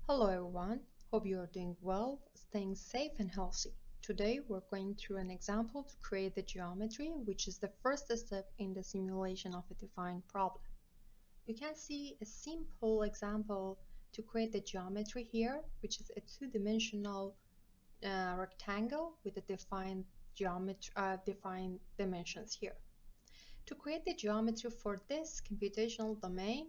Hello everyone, hope you are doing well, staying safe and healthy. Today we're going through an example to create the geometry, which is the first step in the simulation of a defined problem. You can see a simple example to create the geometry here, which is a two-dimensional rectangle with a defined defined dimensions here. To create the geometry for this computational domain,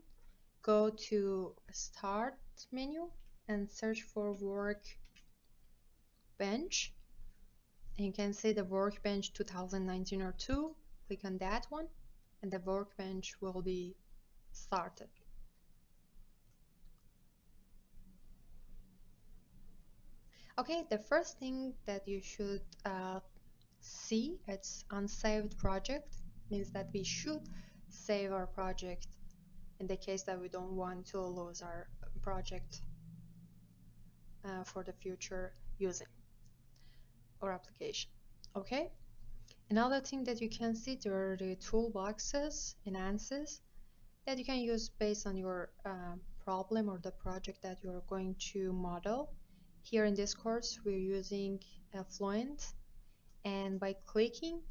go to Start menu and search for Workbench. And you can see the Workbench 2019-02. Click on that one, and the Workbench will be started. Okay, the first thing that you should see, it's unsaved project, means that we should save our project in the case that we don't want to lose our project for the future using or application. Okay, another thing that you can see, there are the toolboxes and answers that you can use based on your problem or the project that you're going to model. Here in this course we're using Fluent, and by clicking,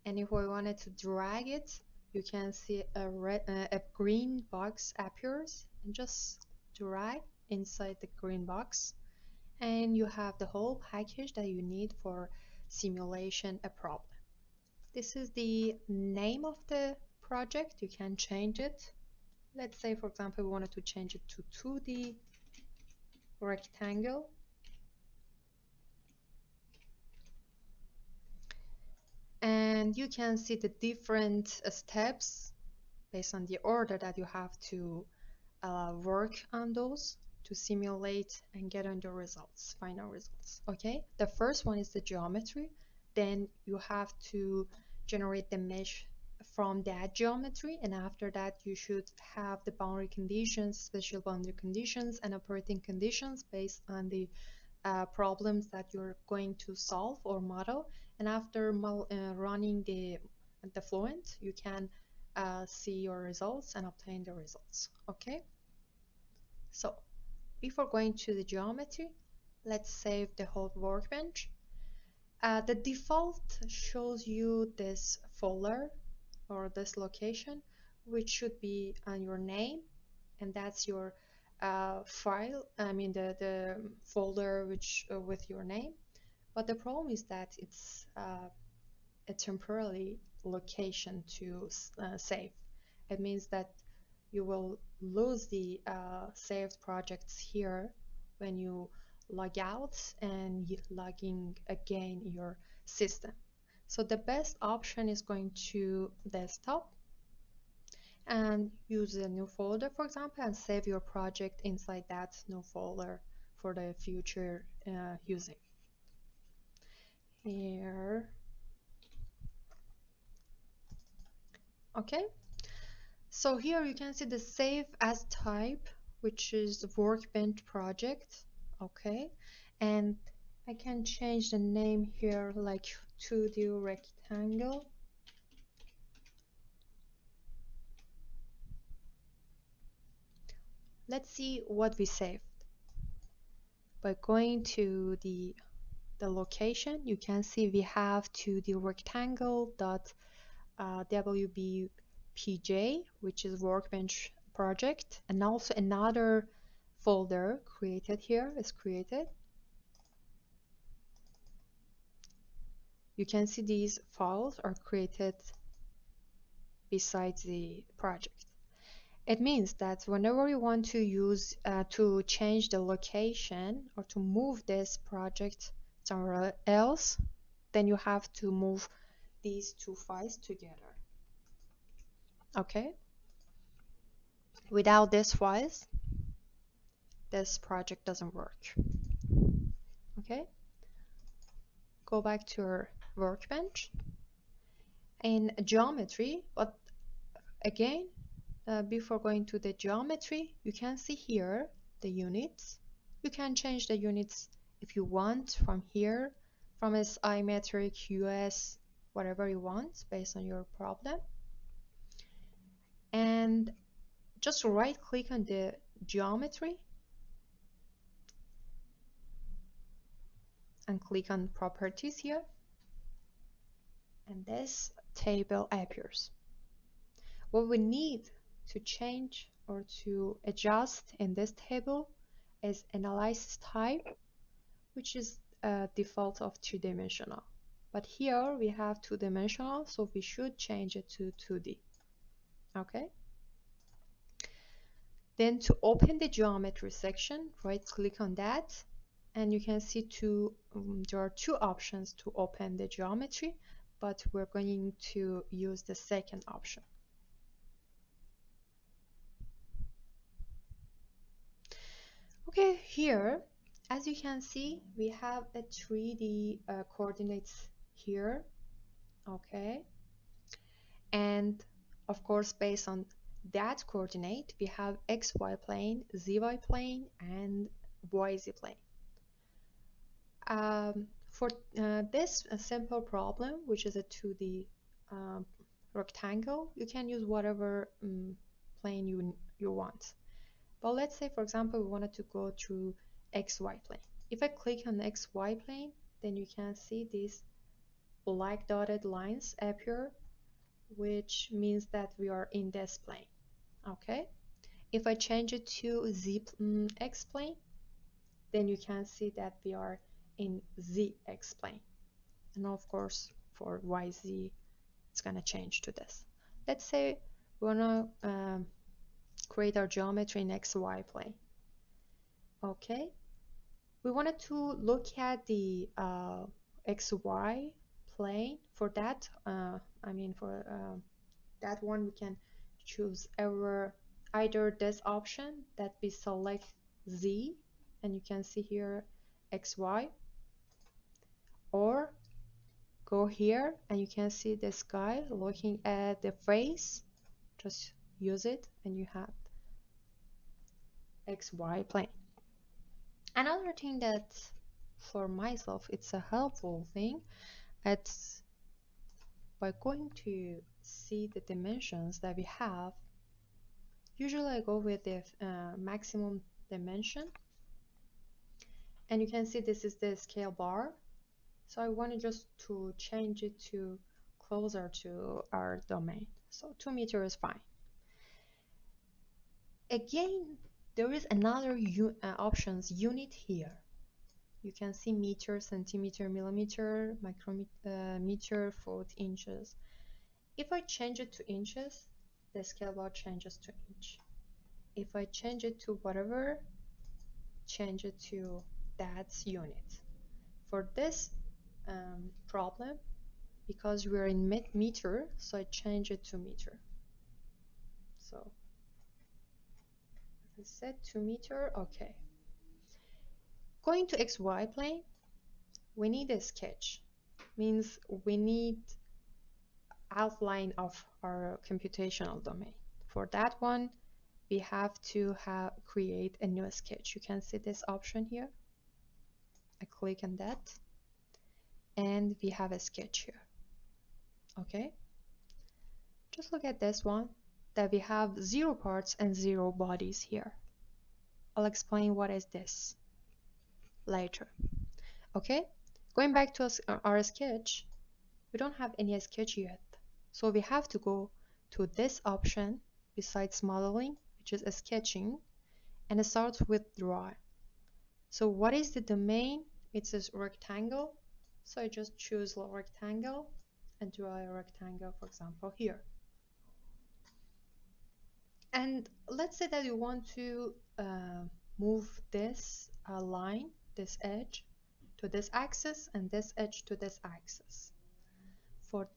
and if we wanted to drag it, you can see a green box appears, and just drag inside the green box and you have the whole package that you need for simulation a problem. This is the name of the project. You can change it. Let's say, for example, we wanted to change it to 2D rectangle. And you can see the different steps based on the order that you have to work on those to simulate and get on the results, final results. Okay, the first one is the geometry. Then you have to generate the mesh from that geometry, and after that you should have the boundary conditions, special boundary conditions and operating conditions based on the problems that you're going to solve or model. And after running the Fluent, you can see your results and obtain the results. Okay, so before going to the geometry, let's save the whole workbench. The default shows you this folder or this location, which should be on your name, and that's your file, I mean the folder which with your name. But the problem is that it's a temporary location to save. It means that you will lose the saved projects here when you log out and logging again your system. So the best option is going to desktop and use a new folder, for example, and save your project inside that new folder for the future using. Here, okay. So here you can see the save as type, which is the workbench project. Okay, and I can change the name here like 2D rectangle. Let's see what we saved. By going to the location, you can see we have 2D rectangle dot WBPJ, which is workbench project, and also another folder created here is created. You can see these files are created besides the project. It means that whenever you want to use to change the location or to move this project somewhere else, then you have to move these two files together. Okay, without these files this project doesn't work. Okay, go back to your workbench. In geometry, but again, before going to the geometry, you can see here the units. You can change the units if you want from here, from SI metric, US, whatever you want based on your problem. And just right click on the geometry click on properties here, and this table appears. What we need to change or to adjust in this table is analysis type, which is a default of two-dimensional. But here we have two-dimensional, so we should change it to 2D. Okay. Then to open the geometry section, right click on that, and you can see there are two options to open the geometry, but we're going to use the second option. Okay, here, as you can see, we have a 3D coordinates here. Okay, and of course, based on that coordinate, we have xy plane, zy plane, and yz plane. For this simple problem, which is a 2D rectangle, you can use whatever plane you want. But let's say, for example, we wanted to go through xy plane. If I click on the xy plane, then you can see these black dotted lines appear, which means that we are in this plane. Okay. If I change it to x plane, then you can see that we are in zx plane. And of course, for yz, it's going to change to this. Let's say we want to create our geometry in xy plane. Okay. We wanted to look at the xy plane. For that, for that one, we can choose either this option that we select z, and you can see here xy, or go here and you can see this guy looking at the face. Just use it and you have xy plane. Another thing that for myself it's a helpful thing, it's by going to see the dimensions that we have. Usually I go with the maximum dimension, and you can see this is the scale bar. So I want just to change it to closer to our domain. So 2 meters is fine. Again, there is another options unit here. You can see meter, centimeter, millimeter, micrometer, foot, inches. If I change it to inches, the scale bar changes to inch. If I change it to whatever, change it to that unit. For this problem, because we're in meter, so I change it to meter. So I said 2 meter, okay. Going to xy plane, we need a sketch. Means we need outline of our computational domain. For that one, we have to create a new sketch. You can see this option here. I click on that, and we have a sketch here. Okay, just look at this one, that we have 0 parts and 0 bodies here. I'll explain what is this later. Okay, going back to our sketch, we don't have any sketch yet, so we have to go to this option besides modeling, which is sketching, and it starts with draw. So what is the domain? It says rectangle, so I just choose rectangle and draw a rectangle, for example, here. And let's say that you want to move this line, this edge, to this axis, and this edge to this axis. For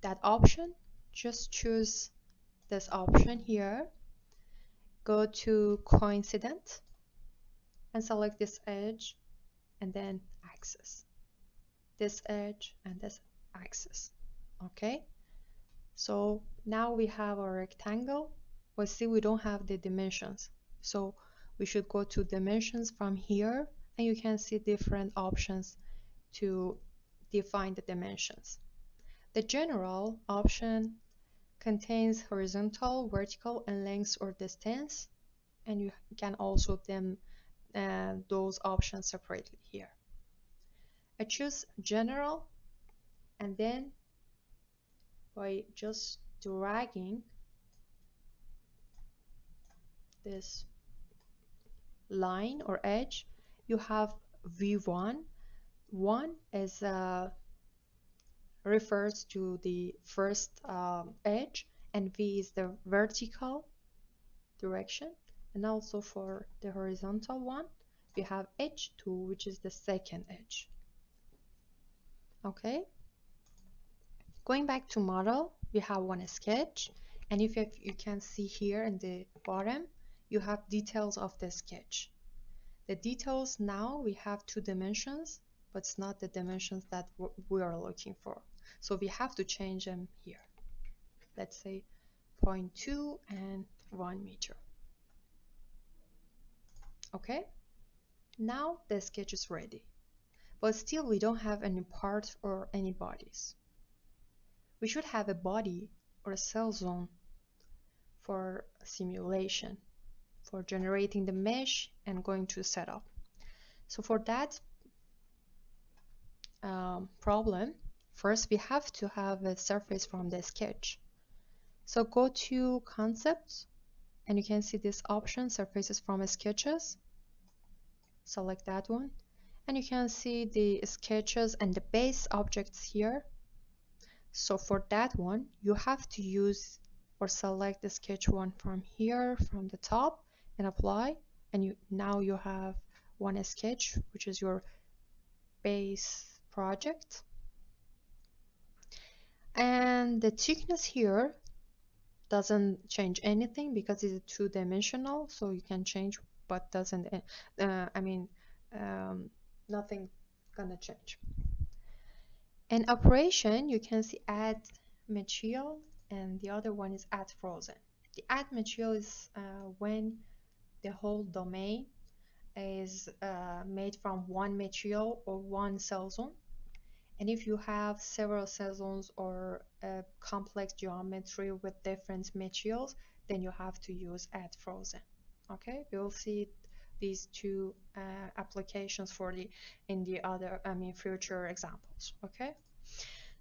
that option, just choose this option here, go to coincident, and select this edge and then axis, this edge and this axis. Okay, so now we have our rectangle, but see we don't have the dimensions, so we should go to dimensions from here, and you can see different options to define the dimensions. The general option contains horizontal, vertical, and length or distance, and you can also those options separately here. I choose general, and then by just dragging this line or edge, you have V1. 1 is refers to the first edge, and V is the vertical direction. And also for the horizontal one, we have H2, which is the second edge. Okay, going back to model, we have one sketch, and if you can see here in the bottom, you have details of the sketch. The details now we have 2 dimensions, but it's not the dimensions that we are looking for. So we have to change them here. Let's say 0.2 and 1 meter. Okay, now the sketch is ready, but still we don't have any parts or any bodies. We should have a body or a cell zone for simulation, for generating the mesh and going to setup. So for that problem, first we have to have a surface from the sketch. So go to concepts, and you can see this option, surfaces from sketches. Select that one, and you can see the sketches and the base objects here. So for that one, you have to use or select the sketch one from here, from the top, and apply, and now you have one sketch, which is your base project. And the thickness here doesn't change anything because it's 2-dimensional, so you can change, but doesn't nothing gonna change. In operation, you can see add material, and the other one is add frozen. The add material is when the whole domain is made from one material or one cell zone. And if you have several cell zones or a complex geometry with different materials, then you have to use add frozen. Okay, we will see these 2 applications for in the other future examples. Okay,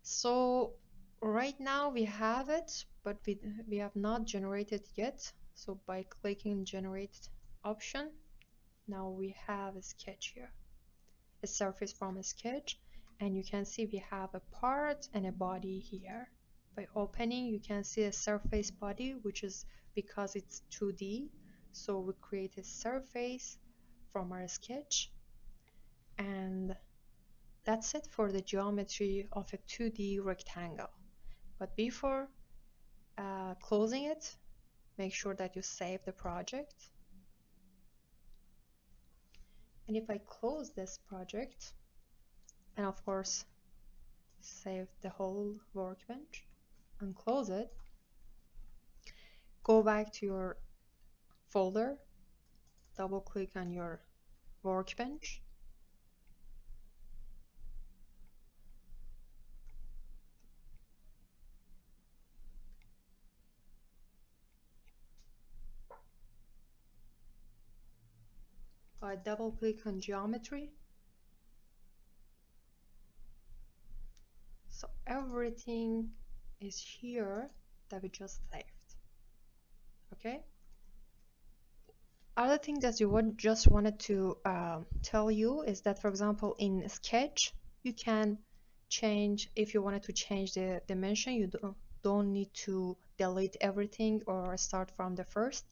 so right now we have it, but we have not generated yet. So by clicking generate option, now we have a sketch here, a surface from a sketch, and you can see we have a part and a body here. By opening, you can see a surface body, which is because it's 2D, so we create a surface from our sketch, and that's it for the geometry of a 2D rectangle. But before closing it, make sure that you save the project. And if I close this project, and of course save the whole workbench and close it, go back to your folder, double click on your workbench, double click on geometry. So everything is here that we just saved. Okay, other thing that you just wanted to tell you is that, for example, in Sketch you can change, if you wanted to change the dimension, you don't need to delete everything or start from the first.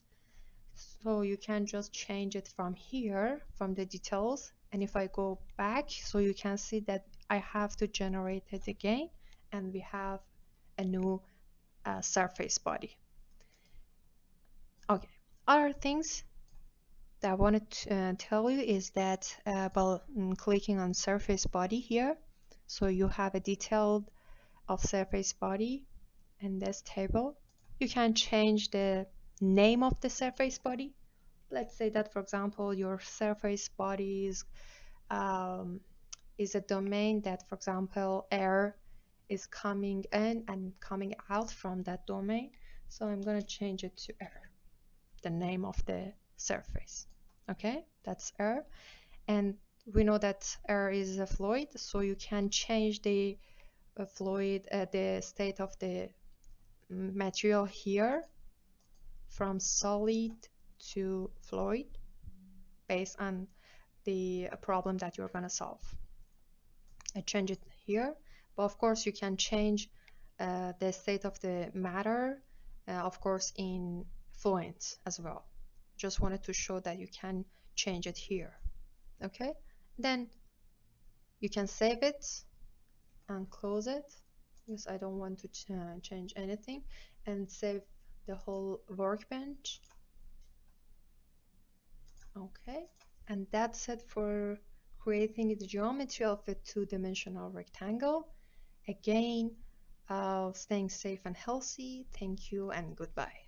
So you can just change it from here, from the details. And if I go back, so you can see that I have to generate it again, and we have a new surface body. Okay, other things that I wanted to tell you is that by clicking on surface body here, so you have a detailed of surface body in this table. You can change the name of the surface body. Let's say that, for example, your surface body is a domain that, for example, air is coming in and coming out from that domain. So I'm going to change it to air, the name of the surface. Okay, that's air. And we know that air is a fluid, so you can change the fluid, the state of the material here from solid to fluid based on the problem that you're going to solve. I change it here, but of course you can change the state of the matter, of course, in Fluent as well. Just wanted to show that you can change it here. Okay, then you can save it and close it because I don't want to change anything, and save the whole workbench. Okay, and that's it for creating the geometry of a two-dimensional rectangle. Again, staying safe and healthy. Thank you and goodbye.